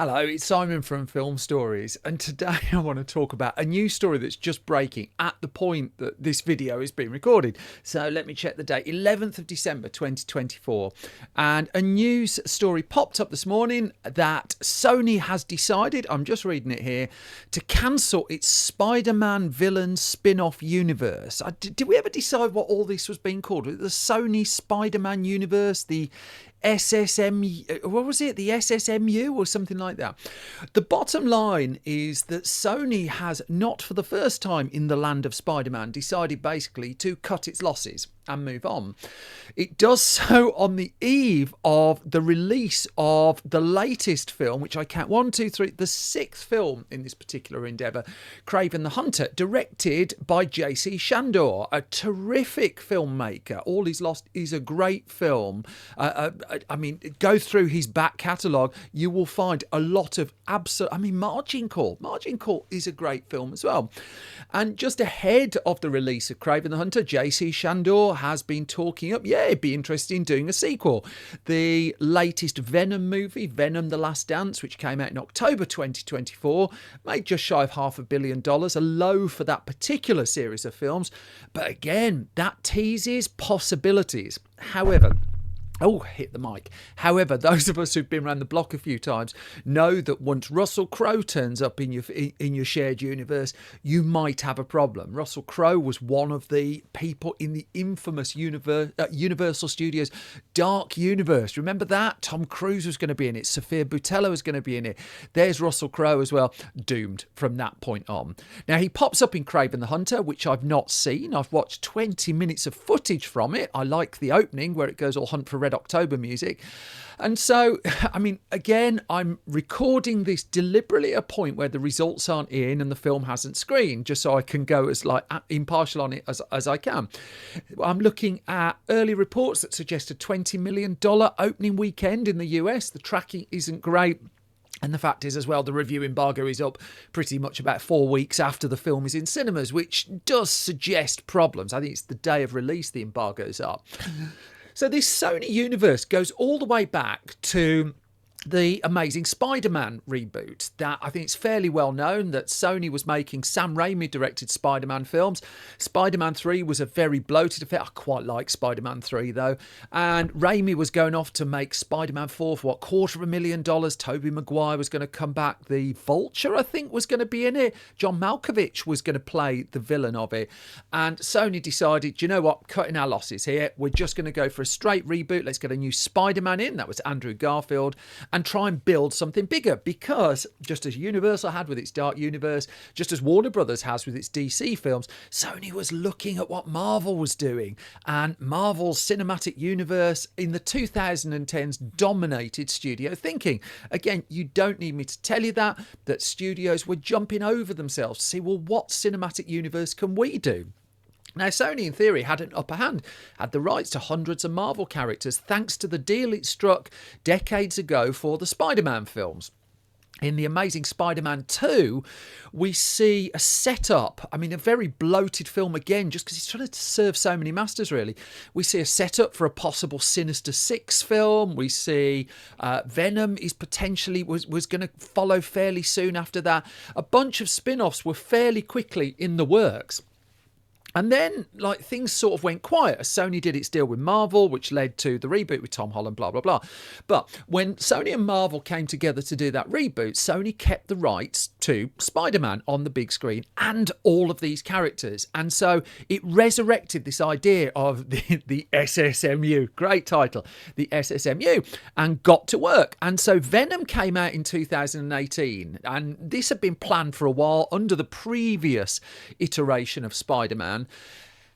Hello, it's Simon from Film Stories, and today I want to talk about a news story that's just breaking at the point that this video is being recorded. So let me check the date, 11th of December 2024. And a news story popped up this morning that Sony has decided, I'm just reading it here, to cancel its Spider-Man villain spin-off universe. Did we ever decide what all this was being called? The Sony Spider-Man universe, the SSM, what was it? The SSMU or something like that. The bottom line is that Sony has, not for the first time in the land of Spider-Man, decided basically to cut its losses and move on. It does so on the eve of the release of the latest film, which I count the sixth film in this particular endeavour, KRAVEN the Hunter, directed by J.C. Shandor, a terrific filmmaker. All Is Lost is a great film. Go through his back catalogue, you will find a lot of Margin Call. Margin Call is a great film as well. And just ahead of the release of KRAVEN the Hunter, J.C. Shandor has been talking up, it'd be interesting in doing a sequel. The latest Venom movie, Venom the Last Dance, which came out in October 2024, made just shy of $500 million, a low for that particular series of films. But again, that teases possibilities. However, hit the mic. However, those of us who've been around the block a few times know that once Russell Crowe turns up in your shared universe, you might have a problem. Russell Crowe was one of the people in the infamous Universal Studios Dark Universe. Remember that? Tom Cruise was going to be in it. Sofia Boutella was going to be in it. There's Russell Crowe as well. Doomed from that point on. Now, he pops up in KRAVEN the Hunter, which I've not seen. I've watched 20 minutes of footage from it. I like the opening where it goes all Hunt for Red October music. And so, again, I'm recording this deliberately at a point where the results aren't in and the film hasn't screened, just so I can go as impartial on it as I can. I'm looking at early reports that suggest a $20 million opening weekend in the US. The tracking isn't great. And the fact is as well, the review embargo is up pretty much about 4 weeks after the film is in cinemas, which does suggest problems. I think it's the day of release the embargo's up. So this Sony universe goes all the way back to the Amazing Spider-Man reboot. That I think it's fairly well known that Sony was making Sam Raimi directed Spider-Man films. Spider-Man 3 was a very bloated affair. I quite like Spider-Man 3 though. And Raimi was going off to make Spider-Man 4 for $250,000. Tobey Maguire was going to come back. The Vulture, I think, was going to be in it. John Malkovich was going to play the villain of it. And Sony decided, you know what, cutting our losses here. We're just going to go for a straight reboot. Let's get a new Spider-Man in. That was Andrew Garfield. And try and build something bigger, because just as Universal had with its Dark Universe, just as Warner Brothers has with its DC films, Sony was looking at what Marvel was doing. And Marvel's cinematic universe in the 2010s dominated studio thinking. Again, you don't need me to tell you that studios were jumping over themselves to see, well, what cinematic universe can we do? Now, Sony, in theory, had an upper hand, had the rights to hundreds of Marvel characters, thanks to the deal it struck decades ago for the Spider-Man films. In The Amazing Spider-Man 2, we see a setup. A very bloated film again, just because he's trying to serve so many masters, really. We see a setup for a possible Sinister Six film. We see Venom is potentially was going to follow fairly soon after that. A bunch of spin-offs were fairly quickly in the works. And then, things sort of went quiet as Sony did its deal with Marvel, which led to the reboot with Tom Holland, blah, blah, blah. But when Sony and Marvel came together to do that reboot, Sony kept the rights to Spider-Man on the big screen and all of these characters. And so it resurrected this idea of the SSMU, great title, the SSMU, and got to work. And so Venom came out in 2018, and this had been planned for a while under the previous iteration of Spider-Man.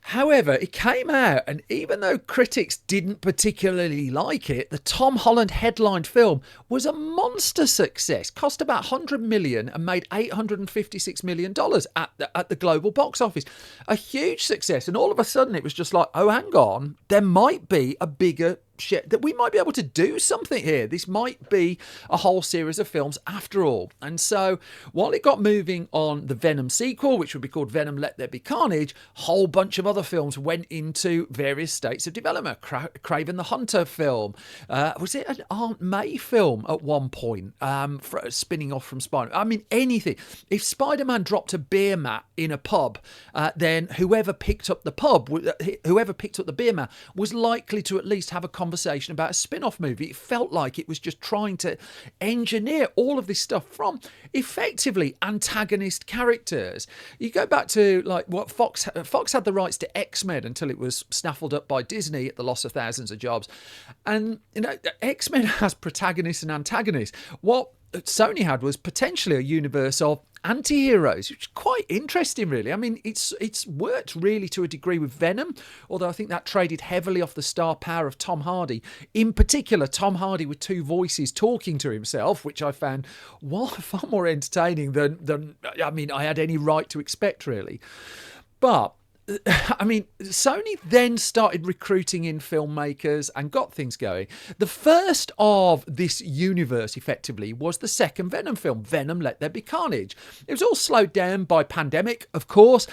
However, it came out, and even though critics didn't particularly like it, the Tom Holland headlined film was a monster success. Cost about $100 million and made $856 million at the global box office. A huge success. And all of a sudden, it was just like, oh, hang on, there might be a bigger that we might be able to do something here. This might be a whole series of films after all. And so while it got moving on the Venom sequel, which would be called Venom Let There Be Carnage, a whole bunch of other films went into various states of development. KRAVEN the Hunter film. Was it an Aunt May film at one point, spinning off from Spider-Man? I mean, anything. If Spider-Man dropped a beer mat in a pub, then whoever picked up the beer mat was likely to at least have a conversation about a spin-off movie. It felt like it was just trying to engineer all of this stuff from effectively antagonist characters. You go back to like what Fox had the rights to X-Men until it was snaffled up by Disney at the loss of thousands of jobs. And X-Men has protagonists and antagonists. What Sony had was potentially a universe of anti-heroes, which is quite interesting, really. I mean, it's worked really to a degree with Venom, although I think that traded heavily off the star power of Tom Hardy. In particular, Tom Hardy with two voices talking to himself, which I found far more entertaining than I had any right to expect, really. But I mean, Sony then started recruiting in filmmakers and got things going. The first of this universe, effectively, was the second Venom film, Venom Let There Be Carnage. It was all slowed down by pandemic, of course,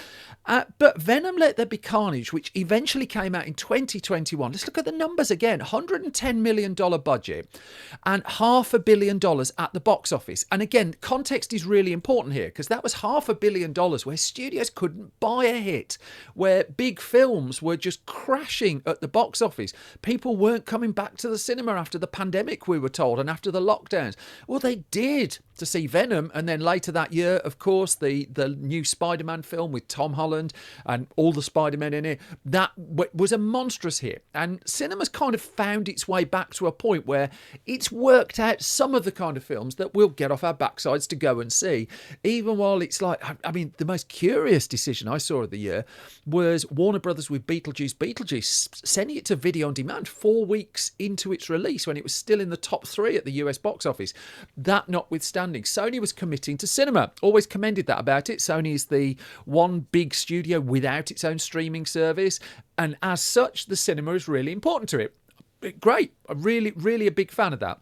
but Venom Let There Be Carnage, which eventually came out in 2021, let's look at the numbers again, $110 million budget and $500 million at the box office. And again, context is really important here, because that was $500 million where studios couldn't buy a hit, where big films were just crashing at the box office. People weren't coming back to the cinema after the pandemic, we were told, and after the lockdowns. Well, they did to see Venom, and then later that year, of course, the new Spider-Man film with Tom Holland and all the Spider-Men in it, that was a monstrous hit. And cinema's kind of found its way back to a point where it's worked out some of the kind of films that we'll get off our backsides to go and see, even while it's like, I mean, the most curious decision I saw of the year was Warner Brothers with Beetlejuice, sending it to video on demand 4 weeks into its release when it was still in the top 3 at the US box office. That notwithstanding, Sony was committing to cinema. Always commended that about it. Sony is the one big studio without its own streaming service, and as such, the cinema is really important to it. Great. I'm really a big fan of that.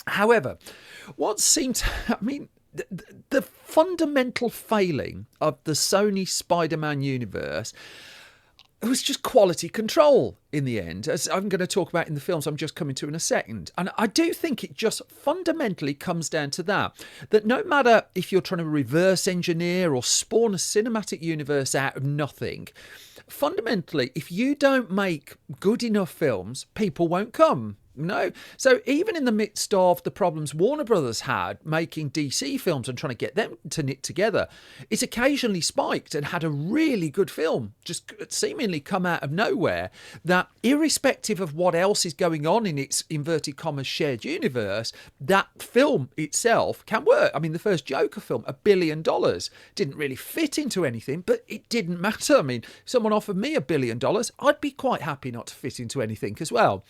However, what seemed to, the fundamental failing of the Sony Spider-Man universe, it was just quality control in the end, as I'm going to talk about in the films I'm just coming to in a second. And I do think it just fundamentally comes down to that no matter if you're trying to reverse engineer or spawn a cinematic universe out of nothing, fundamentally, if you don't make good enough films, people won't come. No. So even in the midst of the problems Warner Brothers had making DC films and trying to get them to knit together, it's occasionally spiked and had a really good film just seemingly come out of nowhere that, irrespective of what else is going on in its inverted commas shared universe, that film itself can work. I mean, the first Joker film, $1 billion, didn't really fit into anything, but it didn't matter. I mean, if someone offered me $1 billion, I'd be quite happy not to fit into anything as well.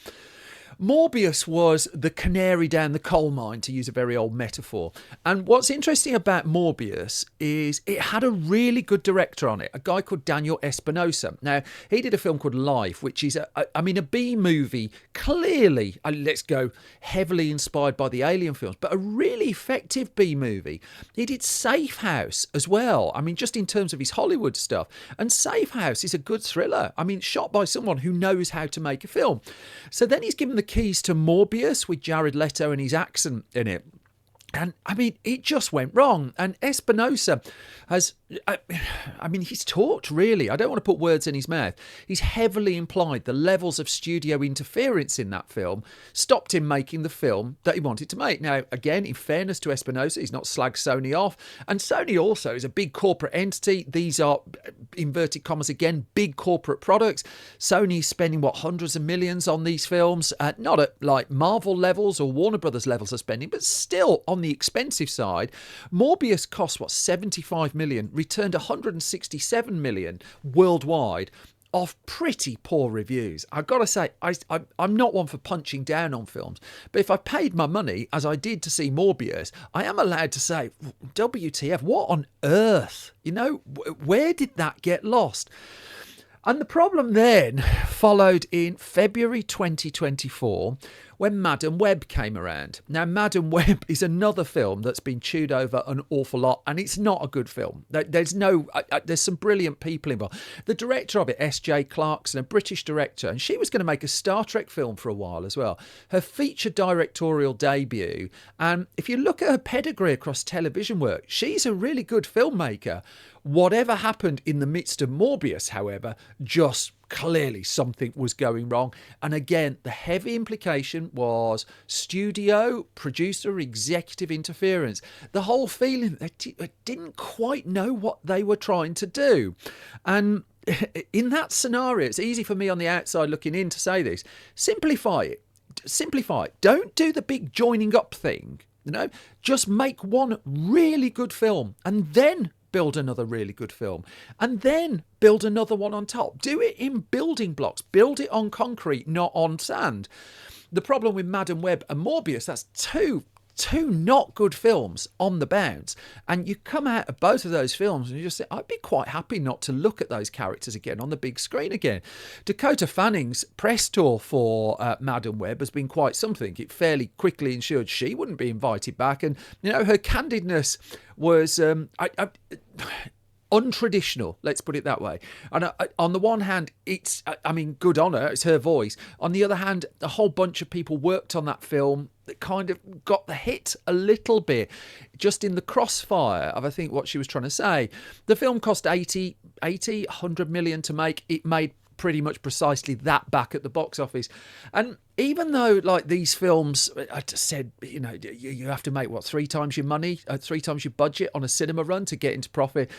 Morbius was the canary down the coal mine, to use a very old metaphor. And what's interesting about Morbius is it had a really good director on it, a guy called Daniel Espinosa. Now, he did a film called Life, which is, a B movie, clearly, let's go, heavily inspired by the Alien films, but a really effective B movie. He did Safe House as well, just in terms of his Hollywood stuff. And Safe House is a good thriller. Shot by someone who knows how to make a film. So then he's given the keys to Morbius with Jared Leto and his accent in it. And it just went wrong. And Espinosa has, he's talked really. I don't want to put words in his mouth. He's heavily implied the levels of studio interference in that film stopped him making the film that he wanted to make. Now, again, in fairness to Espinosa, he's not slagged Sony off. And Sony also is a big corporate entity. These are, inverted commas again, big corporate products. Sony's spending, hundreds of millions on these films. Not at like Marvel levels or Warner Brothers levels of spending, but still on the expensive side. Morbius cost $75 million, returned $167 million worldwide off pretty poor reviews. I've got to say, I'm not one for punching down on films, but if I paid my money, as I did to see Morbius, I am allowed to say, WTF, what on earth? Where did that get lost? And the problem then followed in February 2024 when Madam Web came around. Now, Madam Web is another film that's been chewed over an awful lot, and it's not a good film. There's some brilliant people involved. The director of it, S.J. Clarkson, a British director, and she was going to make a Star Trek film for a while as well. Her feature directorial debut, and if you look at her pedigree across television work, she's a really good filmmaker. Whatever happened in the midst of MORBIUS, however, just clearly something was going wrong. And again, the heavy implication was studio, producer, executive interference. The whole feeling they didn't quite know what they were trying to do. And in that scenario, it's easy for me on the outside looking in to say this. Simplify it. Simplify it. Don't do the big joining up thing. Just make one really good film and then build another really good film and then build another one on top. Do it in building blocks. Build it on concrete, not on sand. The problem with Madam Web and MORBIUS, that's two not good films on the bounce, and you come out of both of those films and you just say, I'd be quite happy not to look at those characters again on the big screen again. Dakota Fanning's press tour for Madam Web has been quite something. It fairly quickly ensured she wouldn't be invited back, and her candidness was untraditional, let's put it that way. And on the one hand, it's, good on her, it's her voice. On the other hand, a whole bunch of people worked on that film that kind of got the hit a little bit, just in the crossfire of, I think, what she was trying to say. The film cost 100 million to make. It made pretty much precisely that back at the box office. And even though, like, these films, I just said, you have to make, 3 times your money, 3 times your budget on a cinema run to get into profit.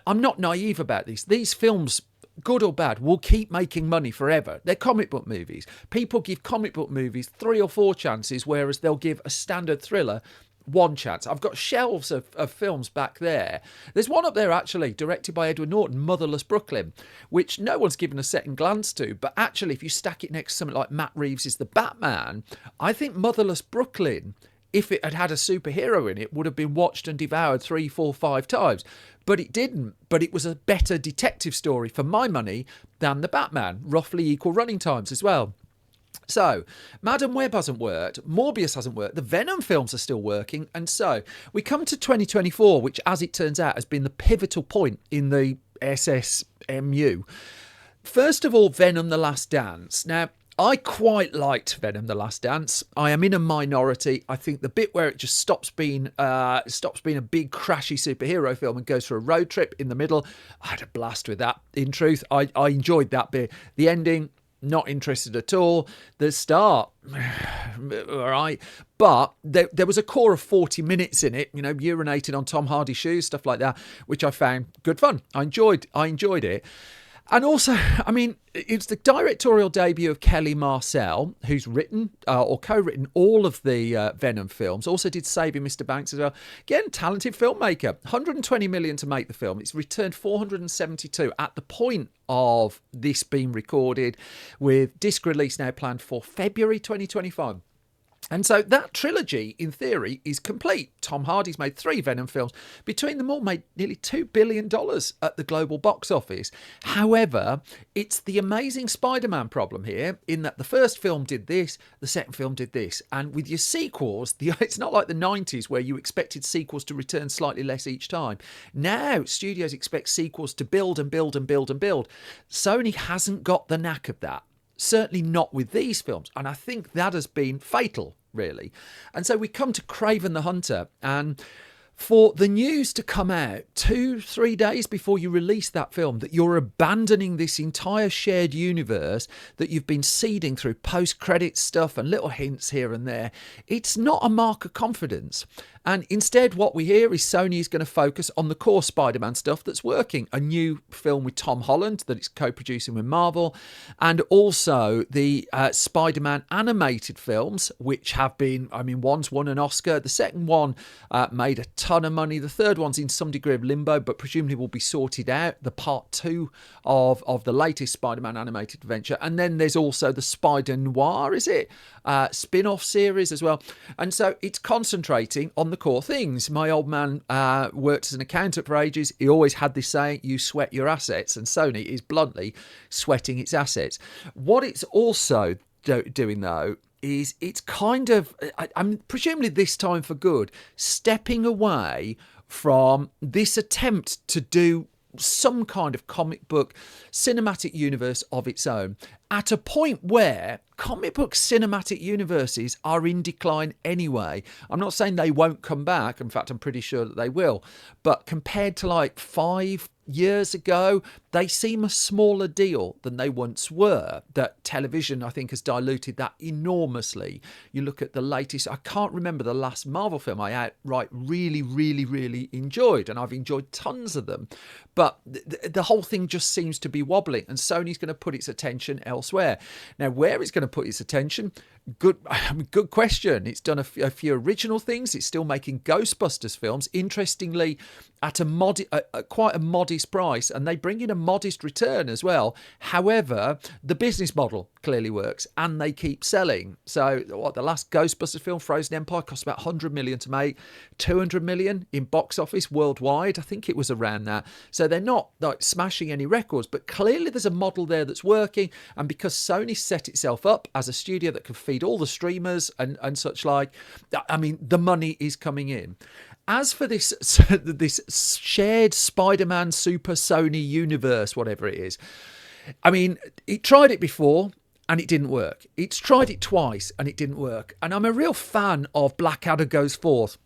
I'm not naive about these. These films, good or bad, will keep making money forever. They're comic book movies. People give comic book movies 3 or 4 chances, whereas they'll give a standard thriller 1 chance. I've got shelves of films back there. There's one up there, actually, directed by Edward Norton, Motherless Brooklyn, which no one's given a second glance to. But actually, if you stack it next to something like Matt Reeves' The Batman, I think Motherless Brooklyn, if it had had a superhero in it, would have been watched and devoured 3, 4, 5 times. But it didn't. But it was a better detective story for my money than The Batman. Roughly equal running times as well. So, Madam Web hasn't worked, MORBIUS hasn't worked, the VENOM films are still working, and so we come to 2024, which, as it turns out, has been the pivotal point in the SSMU. First of all, Venom: The Last Dance. Now, I quite liked Venom: The Last Dance. I am in a minority. I think the bit where it just stops being a big crashy superhero film and goes for a road trip in the middle, I had a blast with that. In truth, I enjoyed that bit. The ending, not interested at all. The start, all right. But there was a core of 40 minutes in it, urinating on Tom Hardy's shoes, stuff like that, which I found good fun. I enjoyed it. And also, it's the directorial debut of Kelly Marcel, who's written or co-written all of the Venom films. Also did Saving Mr. Banks as well. Again, talented filmmaker. 120 million to make the film. It's returned 472 at the point of this being recorded, with disc release now planned for February 2025. And so that trilogy, in theory, is complete. Tom Hardy's made 3 Venom films. Between them all, made nearly $2 billion at the global box office. However, it's the Amazing Spider-Man problem here, in that the first film did this, the second film did this. And with your sequels, it's not like the 90s where you expected sequels to return slightly less each time. Now, studios expect sequels to build and build and build and build. Sony hasn't got the knack of that. Certainly not with these films. And I think that has been fatal, really. And so we come to KRAVEN the Hunter, and for the news to come out 2-3 days before you release that film, that you're abandoning this entire shared universe that you've been seeding through post-credit stuff and little hints here and there, it's not a mark of confidence. And instead, what we hear is Sony is going to focus on the core Spider-Man stuff that's working. A new film with Tom Holland that it's co-producing with Marvel, and also the Spider-Man animated films, which have been, one's won an Oscar. The second one made a ton of money. The third one's in some degree of limbo, but presumably will be sorted out. The part 2 of the latest Spider-Man animated adventure. And then there's also the Spider Noir, is it? Spin-off series as well. And so it's concentrating on the core things. My old man worked as an accountant for ages. He always had this saying, you sweat your assets, and Sony is bluntly sweating its assets. What it's also doing, though, is it's kind of, I'm presumably this time for good, stepping away from this attempt to do some kind of comic book cinematic universe of its own, at a point where comic book cinematic universes are in decline anyway. I'm not saying they won't come back. In fact, I'm pretty sure that they will. But compared to like 5 years ago, they seem a smaller deal than they once were. That television, I think, has diluted that enormously. You look at the latest, I can't remember the last Marvel film I outright really enjoyed, and I've enjoyed tons of them. But the whole thing just seems to be wobbling, and Sony's going to put its attention elsewhere. Now, where it's going to put its attention, good question. It's done a few original things. It's still making Ghostbusters films, interestingly, at quite a modest price, and they bring in a modest return as well. However, the business model clearly works, and they keep selling. So the last Ghostbusters film, Frozen Empire, cost about 100 million to make, 200 million in box office worldwide. I think it was around that. So they're not like smashing any records, but clearly there's a model there that's working. And because Sony set itself up as a studio that can feed all the streamers and such like, I mean, the money is coming in. As for this shared Spider-Man Super Sony universe, whatever it is, I mean, it tried it before and it didn't work. It's tried it twice and it didn't work. And I'm a real fan of Blackadder Goes Forth.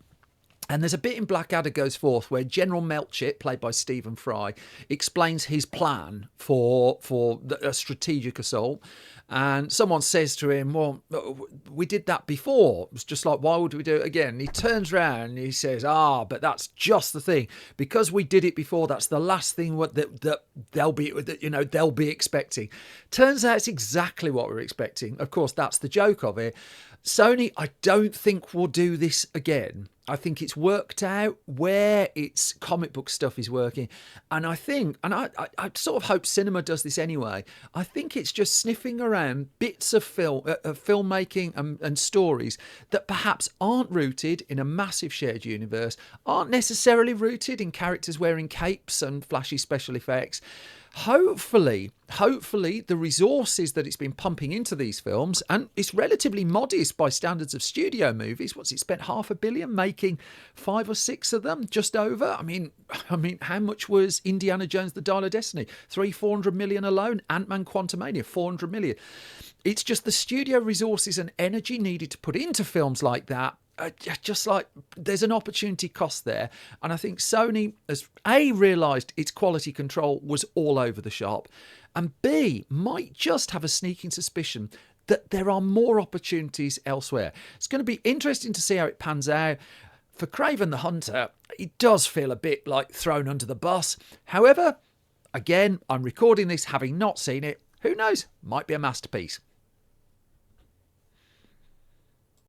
And there's a bit in Blackadder Goes Forth where General Melchett, played by Stephen Fry, explains his plan for a strategic assault. And someone says to him, well, we did that before. It's just like, why would we do it again? And he turns around and he says, but that's just the thing. Because we did it before, that's the last thing that they'll be expecting. Turns out it's exactly what we're expecting. Of course, that's the joke of it. Sony, I don't think will do this again. I think it's worked out where its comic book stuff is working. And I think, and I sort of hope cinema does this anyway, I think it's just sniffing around bits of filmmaking and stories that perhaps aren't rooted in a massive shared universe, aren't necessarily rooted in characters wearing capes and flashy special effects. Hopefully, the resources that it's been pumping into these films, and it's relatively modest by standards of studio movies. What's it spent $500 million making 5 or 6 of them? Just over. I mean, how much was Indiana Jones: The Dial of Destiny? 400 million alone. Ant-Man: Quantumania, 400 million. It's just the studio resources and energy needed to put into films like that. Just like there's an opportunity cost there, and I think Sony has realised its quality control was all over the shop, and B, might just have a sneaking suspicion that there are more opportunities elsewhere. It's going to be interesting to see how it pans out. For KRAVEN the Hunter, it does feel a bit like thrown under the bus. However, again, I'm recording this having not seen it. Who knows? Might be a masterpiece.